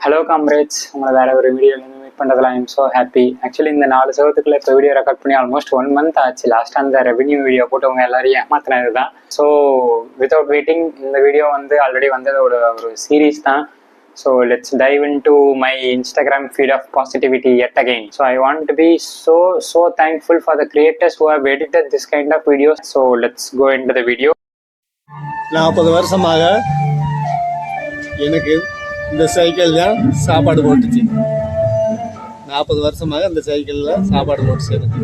Hello comrades, உங்களை வேற ஒரு வீடியோலேருந்து மீட் பண்ணுறதுல I am so happy. Actually இந்த 4 செவத்துக்குள்ள இப்போ வீடியோ ரெக்கார்ட் பண்ணி ஆல்மோஸ்ட் 1 month ஆச்சு. லாஸ்ட்டாக அந்த ரெவென்யூ வீடியோ போட்டு உங்க எல்லாரையும் ஏமாத்தினது தான். ஸோ வித்தவுட் வெயிட்டிங் இந்த வீடியோ வந்து ஆல்ரெடி வந்ததோட ஒரு சீரீஸ் தான். So let's dive into my Instagram feed of positivity yet again. So I want to be so thankful for the creators who have edited this kind of videos. So let's go into the video. 40 வருஷமாக எனக்கு இந்த cycle தான் சாப்பாடு போட்டுச்சு. 40 வருஷமாக இந்த சைக்கிளில் சாப்பாடு போட்டுச்சு எனக்கு.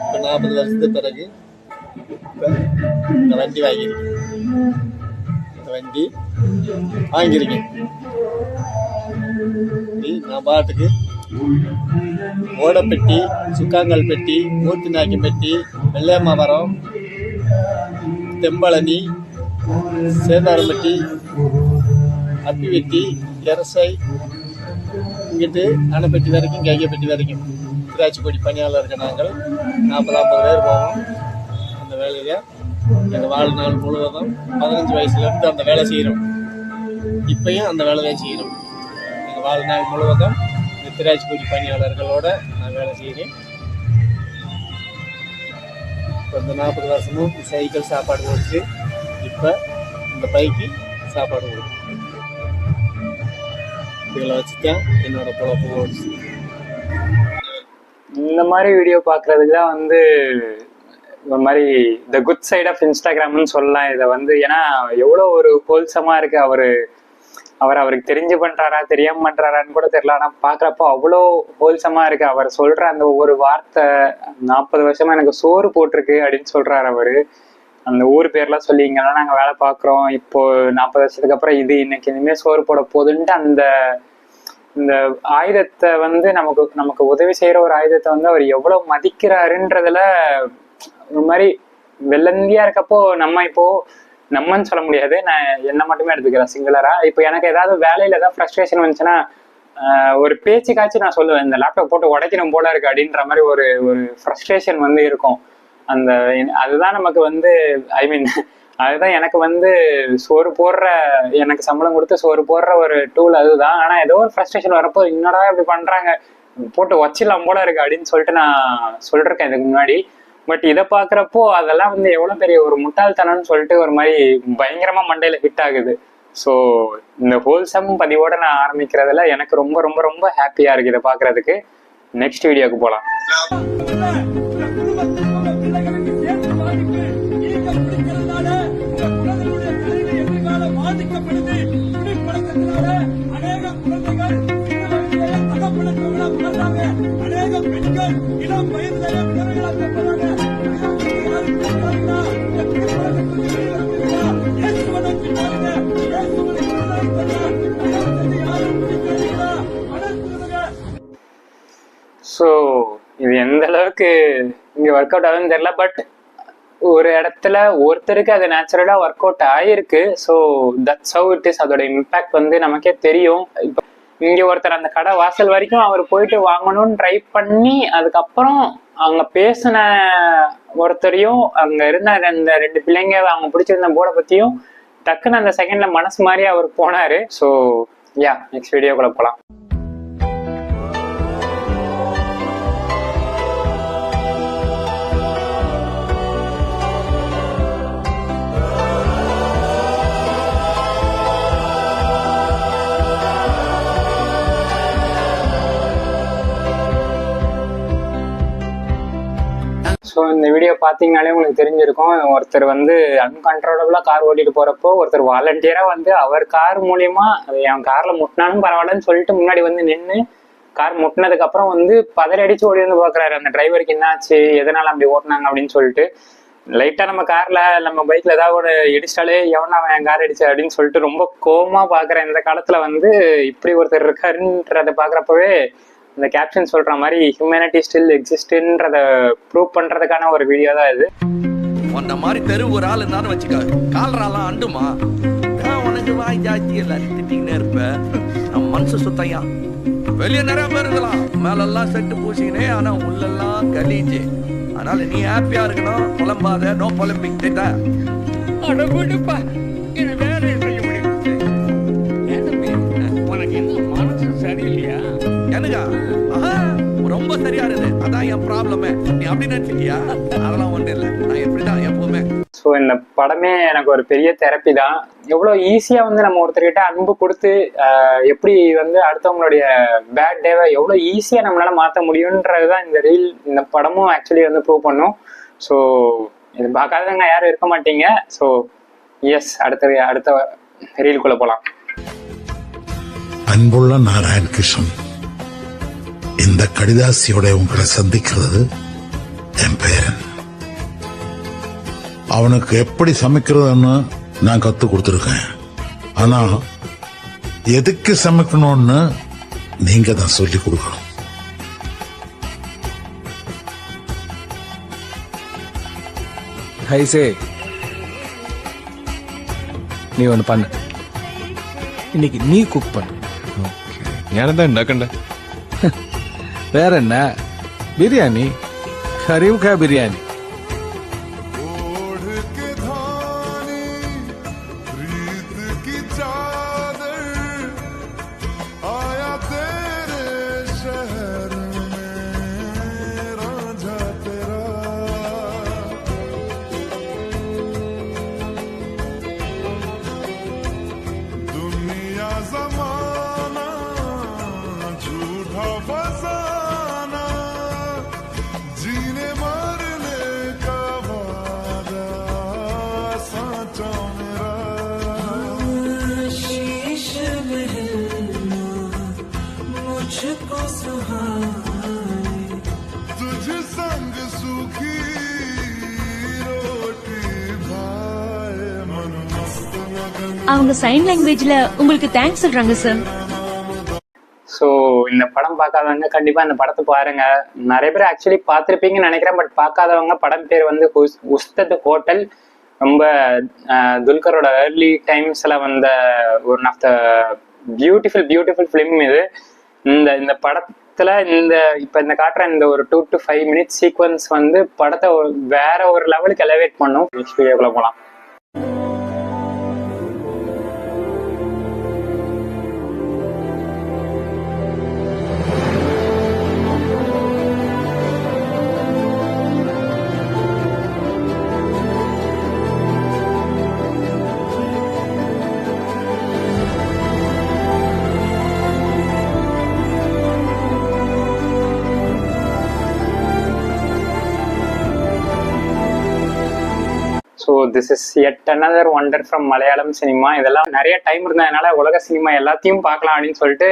இப்போ 40 வருஷத்துக்கு பிறகு இந்த வண்டி வாங்கியிருக்கேன். நான் பாட்டுக்கு ஓடப்பெட்டி, சுக்காங்கல் பெட்டி, மூர்த்தி நாய்க்கு பெட்டி, வெள்ளையம்மா மரம், தெம்பழனி, சேதாரம்பட்டி, அப்பி வெட்டி, எரசை, இங்கிட்டு அணைப்பெட்டி வரைக்கும், கைகைப்பெட்டி வரைக்கும் திராட்சைப்பொடி பணியாளர்கள் நாங்கள் 40-50 பேர் போவோம். அந்த வேலையை எங்கள் வாழ்நாள் முழுவதும் 15 வயசுலேருந்து அந்த வேலை செய்கிறோம். இப்பயும் அந்த வேலை தான் செய்கிறோம். எங்கள் வாழ்நாள் முழுவதும் இந்த திராட்சைப்பொடி பணியாளர்களோட நான் வேலை செய்கிறேன். இப்போ இந்த 40 வருஷமும் சைக்கிள் சாப்பாடு போச்சு. இப்போ இந்த பைக்கு சாப்பாடு போடுது. இதில் வச்சுதான் என்னோட பொழப்பு போடுச்சு. இந்த மாதிரி வீடியோ பார்க்கறதுக்கு தான் வந்து ஒரு மாதிரி த குட் சைட் ஆஃப் இன்ஸ்டாகிராம்னு சொல்லலாம் இதை வந்து. ஏன்னா எவ்வளோ ஒரு ஹோல்சமாக இருக்கு. அவருக்கு தெரிஞ்சு பண்ணுறாரா தெரியாம பண்ணுறாரான்னு கூட தெரியல. ஆனால் பார்க்குறப்போ அவ்வளோ ஹோல்சமாக இருக்கு. அவர் சொல்கிற அந்த ஒவ்வொரு வார்த்தை, 40 வருஷமா எனக்கு சோறு போட்டிருக்கு அப்படின்னு சொல்கிறாரு அவர். அந்த ஊர் பேர்லாம் சொல்லி இங்கெல்லாம் நாங்கள் வேலை பார்க்குறோம், இப்போ 40 வருஷத்துக்கு அப்புறம் இது இன்னைக்கு இனிமேல் சோறு போட போகுதுன்ட்டு இந்த ஆயுதத்தை வந்து நமக்கு உதவி செய்கிற ஒரு ஆயுதத்தை வந்து அவர் எவ்வளோ மதிக்கிறாருன்றதுல ஒரு மாதிரி வெள்ளந்தியா இருக்கப்போ நம்மன்னு சொல்ல முடியாது. நான் என்ன மட்டுமே எடுத்துக்கிறேன் சிங்குலரா. இப்போ எனக்கு ஏதாவது வேலையில ஏதாவது ஃப்ரஸ்ட்ரேஷன் வந்துச்சுன்னா ஒரு பேச்சுக்காச்சும் நான் சொல்லுவேன், இந்த லேப்டாப் போட்டு உடைக்கணும் போல இருக்கு அப்படின்ற மாதிரி ஒரு ஃப்ரஸ்ட்ரேஷன் வந்து இருக்கும். அதுதான் நமக்கு வந்து அதுதான் எனக்கு வந்து சோறு போடுற, எனக்கு சம்பளம் கொடுத்து சோறு போடுற ஒரு டூல் அதுதான். ஆனா ஏதோ ஒரு ஃப்ரஸ்ட்ரேஷன் வரப்போ என்னடா இப்படி பண்றாங்க, போட்டு வச்சிடலாம் போல இருக்கு அப்படின்னு சொல்லிட்டு நான் சொல்லிருக்கேன் இதுக்கு முன்னாடி. பட் இதை பாக்குறப்போ அதெல்லாம் வந்து எவ்வளவு பெரிய ஒரு முட்டாள்தனம்னு சொல்லிட்டு ஒரு மாதிரி பயங்கரமா மண்டையில ஹிட் ஆகுது. ஸோ இந்த ஹோல்சம் பதிவோட நான் ஆரம்பிக்கிறதுல எனக்கு ரொம்ப ரொம்ப ரொம்ப ஹாப்பியா இருக்கு இதை பாக்குறதுக்கு. நெக்ஸ்ட் வீடியோக்கு போலாம். ஸோ இது எந்த அளவுக்கு இங்க ஒர்க் அவுட் ஆகுதுன்னு தெரியல. பட் ஒரு இடத்துல ஒருத்தருக்கு அது நேச்சுரலா ஒர்க் அவுட் ஆயிருக்கு. So that's how it is. அதோட இம்பாக்ட் வந்து நமக்கே தெரியும். இப்போ இங்க ஒருத்தர் அந்த கடை வாசல் வரைக்கும் அவர் போயிட்டு வாங்கணும்னு ட்ரை பண்ணி அதுக்கப்புறம் அவங்க பேசின ஒருத்தரையும் அங்க இருந்த அந்த 2 பிள்ளைங்க அவங்க பிடிச்சிருந்த போர்டை பத்தியும் டக்குன்னு அந்த செகண்ட்ல மனசு மாதிரி அவர் போனாரு. ஸோ யா, நெக்ஸ்ட் வீடியோக்குள்ள போலாம். ஸோ இந்த வீடியோ பார்த்தீங்கனாலே உங்களுக்கு தெரிஞ்சிருக்கும். ஒருத்தர் வந்து அன்கண்ட்ரோலபிளாக கார் ஓட்டிட்டு போகிறப்போ ஒருத்தர் வாலண்டியராக வந்து அவர் கார் மூலியமா அது என் காரில் முட்டினாலும் பரவாயில்லன்னு சொல்லிட்டு முன்னாடி வந்து நின்று கார் முட்டினதுக்கப்புறம் வந்து பதறி அடிச்சு ஓடி வந்து பார்க்குறாரு அந்த டிரைவருக்கு என்னாச்சு, எதனால அப்படி ஓட்டினாங்க அப்படின்னு சொல்லிட்டு. லைட்டாக நம்ம காரில் நம்ம பைக்கில் ஏதாவது ஒரு இடிச்சிட்டாலே எவனா அவன் என் கார் அடிச்சு அப்படின்னு சொல்லிட்டு ரொம்ப கோவமாக பார்க்குறேன். இந்த காலத்தில் வந்து இப்படி ஒருத்தர் இருக்காருன்றதை பார்க்குறப்பவே இந்த கேப்ஷன் சொல்ற மாதிரி ஹியூமனிட்டி ஸ்டில் எக்ஸிஸ்ட்ன்றத ப்ரூவ் பண்றதுக்கான ஒரு வீடியோ தான் இது. அந்த மாதிரி தெரு ஒரு ஆள் இருந்தாலும் வச்சுக்க, கால்ராலாம் அண்டுமா உனக்கு வாய் ஜாஸ்தி எல்லாரும் திட்டிக்கினே இருப்ப. நம்ம மனசு சுத்தையா வெளியே நிறைய பேர் இருக்கலாம், மேலெல்லாம் செட்டு பூசிக்கினே, ஆனா உள்ளெல்லாம் கலீஜு. அதனால நீ ஹாப்பியா இருக்கணும், புலம்பாத, நோ பொலம்பிக். திட்டா அட விடுப்பா, வேலையை செய்ய முடியும். உனக்கு என்ன என் ப்ராப்ளமே. நீ அப்படி நினைச்சிட்டியா? அதெல்லாம் ஒன்றும் இல்லை. நான் எப்படிதான் எப்பவுமே. ஸோ இந்த படமே எனக்கு ஒரு பெரிய தெரப்பி தான். எவ்வளோ ஈஸியாக வந்து நம்ம ஒருத்தர்கிட்ட அன்பு கொடுத்து எப்படி வந்து அடுத்தவங்களுடைய பேட் டேவை எவ்வளோ ஈஸியாக நம்மளால மாற்ற முடியுன்றது தான் இந்த படமும் ஆக்சுவலி வந்து ப்ரூவ் பண்ணும். ஸோ இது பார்க்காதவங்க யாரும் இருக்க மாட்டீங்க. ஸோ எஸ், அடுத்த ரீலுக்குள்ளே போகலாம். அன்புள்ள நாராயண் கிருஷ்ணன், இந்த கடிதாசியோட உங்களை சந்திக்கிறது என் பேரன். அவனுக்கு எப்படி சமைக்கிறதுன்னு நான் கத்து கொடுத்துருக்கேன். ஆனா எதுக்கு சமைக்கணும்னு நீங்க தான் சொல்லி கொடுக்கணும். ஹைசே, நீ ஒன்று பண்ணு. இன்னைக்கு நீ குக் பண்ணு. ഞാനെന്താ ഉണ്ടാക്കണ്ടേ? வேற என்ன, பிரியாணி, கரீம்கா பிரியாணி. அவங்க சைன் லாங்குவேஜ்ல உங்களுக்கு தேங்க்ஸ் சொல்றாங்க சார். ஸோ இந்த படம் பார்க்காதவங்க கண்டிப்பாக இந்த படத்தை பாருங்க. நிறைய பேர் ஆக்சுவலி பார்த்துருப்பீங்கன்னு நினைக்கிறேன். பட் பார்க்காதவங்க, படம் பேர் வந்து உஸ்தத் ஹோட்டல். ரொம்ப துல்கரோட ஏர்லி டைம்ஸில் வந்த one of the beautiful film இது. இந்த படத்தில் இப்போ இந்த காட்டுற இந்த ஒரு 2 to 5 minutes சீக்வன்ஸ் வந்து படத்தை வேற ஒரு லெவலுக்கு எலவேட் பண்ணும். நெக்ஸ்ட் வீடியோக்குள்ள போகலாம். So this is yet another wonder from Malayalam cinema. இதெல்லாம் நிறைய டைம் இருந்ததுனால உலக சினிமா எல்லாத்தையும் பார்க்கலாம் அப்படின்னு சொல்லிட்டு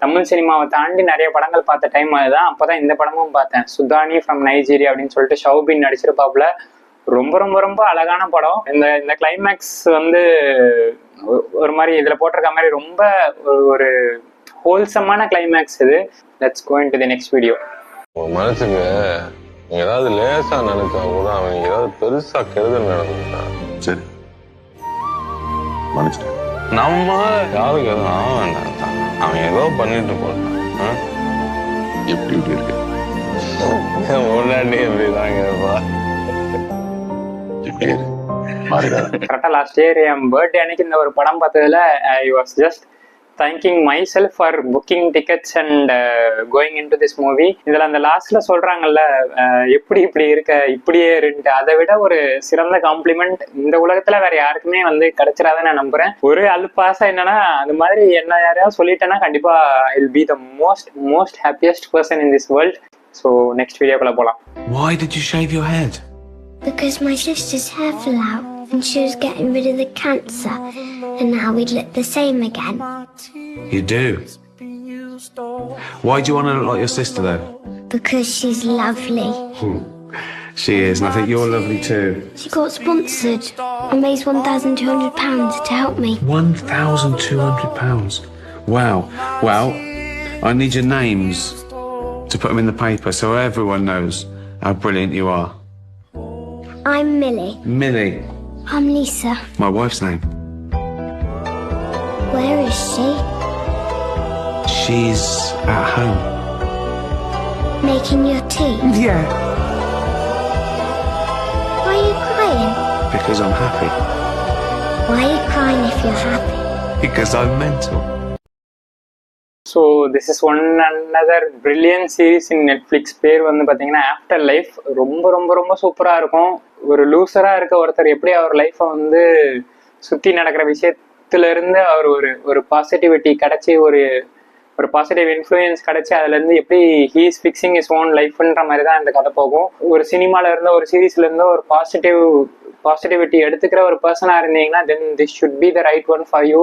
தமிழ் சினிமாவை தாண்டி நிறைய படங்கள் பார்த்த டைம் அதுதான். அப்போதான் இந்த படமும் பார்த்தேன். சுதானி ஃப்ரம் நைஜீரியா அப்படின்னு சொல்லிட்டு ஷவுபின் நடிச்சிருப்பாப்புல. ரொம்ப ரொம்ப ரொம்ப அழகான படம். இந்த கிளைமேக்ஸ் வந்து ஒரு மாதிரி இதில் போட்டிருக்க மாதிரி ரொம்ப ஒரு ஹோல்சமான கிளைமேக்ஸ் இது. Let's go into the next video. மனசுக்கு ஏதாவது லேசா நினைச்சா கூட அவன் ஏதாவது பெருசா கெடுதல் நடந்துட்டான். சரி, மன்னிச்சிட்டேன். நம்ம யாருக்கு எதுவும் ஆக வேண்டாம். அவன் ஏதோ பண்ணிட்டு போட்டான். எப்படி இப்படி இருக்கு? முன்னாடி எப்படிதாங்க இருப்பா. இப்படி இரு, மாறிடாத. கரெக்டாக லாஸ்ட் இயர் என் பர்த்டே அன்னைக்கு இந்த ஒரு படம் பார்த்ததுல I was just thanking my self for booking tickets and going in to this movie. இதில் அந்த லாஸ்ட்ல சொல்றாங்கல்ல, எப்படி இப்படி இருக்க, இப்படியே இருந்துட்டு, அதை விட ஒரு சிறந்த காம்ப்ளிமெண்ட் இந்த உலகத்துல வேற யாருக்குமே வந்து கிடைச்சிடாதுன்னு நான் நம்புறேன். ஒரு அல்பாசா என்னன்னா, அது மாதிரி என்ன யாரையாவது சொல்லிட்டேன்னா கண்டிப்பா I will be the most happiest person in this world. So next வீடியோக்குள்ள போகலாம். Why did you shave your head? Because my sister's hair fell out and she was getting rid of the cancer, and now we'd look the same again. You do? Why do you want to look like your sister though? Because she's lovely. She is, and I think you're lovely too. She got sponsored and raised £1,200 to help me. £1,200? Wow. Well, I need your names to put them in the paper so everyone knows how brilliant you are. I'm Millie. Millie, I'm Lisa. my wife's name. Where is she? She's at home. Making your tea? Yeah. Why are you crying? Because I'm happy. Why are you crying if you're happy? Because I'm mental. So this is one another brilliant series in Netflix. பேர் வந்து பார்த்தீங்கன்னா after life. ரொம்ப ரொம்ப ரொம்ப சூப்பராக இருக்கும். ஒரு லூசராக இருக்க ஒருத்தர் எப்படி அவர் லைஃப்பை வந்து சுற்றி நடக்கிற விஷயத்துலேருந்து அவர் ஒரு பாசிட்டிவிட்டி கிடச்சி ஒரு பாசிட்டிவ் இன்ஃப்ளூயன்ஸ் கிடச்சி அதுலேருந்து எப்படி he is fixing his own லைஃப்ன்ற மாதிரி தான் இந்த கதை போகும். ஒரு சினிமாவில் இருந்த ஒரு சீரீஸ்லேருந்து ஒரு பாசிட்டிவிட்டி எடுத்துக்கிற ஒரு பர்சனாக இருந்தீங்கன்னா then this should be the right one for you.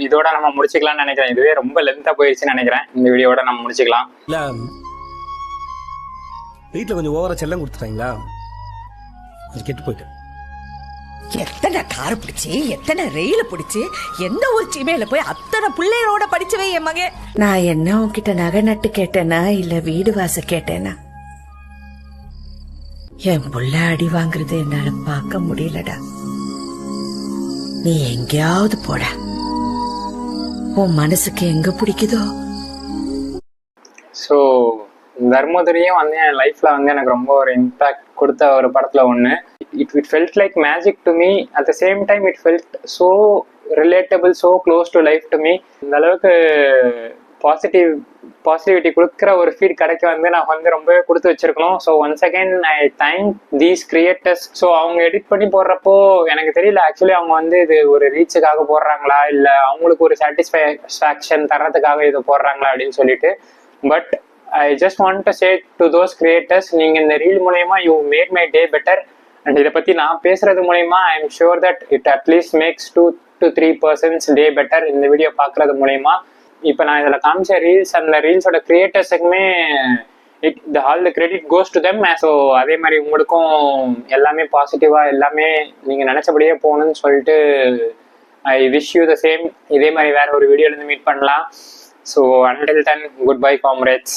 இதோட நம்ம முடிச்சுக்கலாம்னு நினைக்கிறேன். இதுவே ரொம்ப லென்த்தாக போயிடுச்சுன்னு நினைக்கிறேன். இந்த வீடியோட நம்ம முடிச்சுக்கலாம். இல்ல வீட்டில் கொஞ்சம் ஓவரா செல்லம் கொடுத்துட்டாங்களா, அது கெட்டு போயிட்டு. எத்தனை கார் பிடிச்சி எத்தனை ரயில பிடிச்சி எந்த ஒரு சீமையில போய் அத்தனை பிள்ளைகளோட படிச்சவே என் மகன். நான் என்ன உன்கிட்ட நகை நட்டு கேட்டேனா இல்ல வீடு வாச கேட்டேனா? என் புள்ள அடி வாங்குறது என்னால பார்க்க முடியலடா. நீ எங்கேயாவது போட, உன் மனசுக்கு எங்க பிடிக்குதோ. ஸோ தர்மதுரியும் வந்து என் லைஃப்பில் வந்து எனக்கு ரொம்ப ஒரு இம்பேக்ட் கொடுத்த ஒரு படத்தில் ஒன்று. It felt like magic to me. At the same time it felt so relatable, so close to life to me. இந்த அளவுக்கு பாசிட்டிவிட்டி கொடுக்குற ஒரு ஃபீட் கிடைக்க வந்து நான் வந்து ரொம்பவே கொடுத்து வச்சிருக்கணும். So once again I thank these creators. So அவங்க எடிட் பண்ணி போடுறப்போ எனக்கு தெரியல ஆக்சுவலி அவங்க வந்து இது ஒரு ரீச்சுக்காக போடுறாங்களா இல்லை அவங்களுக்கு ஒரு சாட்டிஸ்ஃபேக்ஷன் தர்றதுக்காக இது போடுறாங்களா அப்படின்னு சொல்லிட்டு. But I just want to say to those creators, நீங்க இந்த ரீல் மூலயமா you made my day better. And இதை பத்தி நான் பேசுறது மூலயமா I am sure that it at least makes 2 to 3 persons day better இந்த வீடியோ பார்க்கறது மூலயமா. இப்போ நான் இதில் காமிச்ச ரீல்ஸ் அந்த ரீல்ஸோட கிரியேட்டர்ஸுக்குமே all the credit goes to them. So அதே மாதிரி உங்களுக்கும் எல்லாமே பாசிட்டிவாக எல்லாமே நீங்கள் நினச்சபடியே போகணும்னு சொல்லிட்டு I wish you the same. இதே மாதிரி வேற ஒரு வீடியோலேருந்து மீட் பண்ணலாம். So until then, goodbye comrades.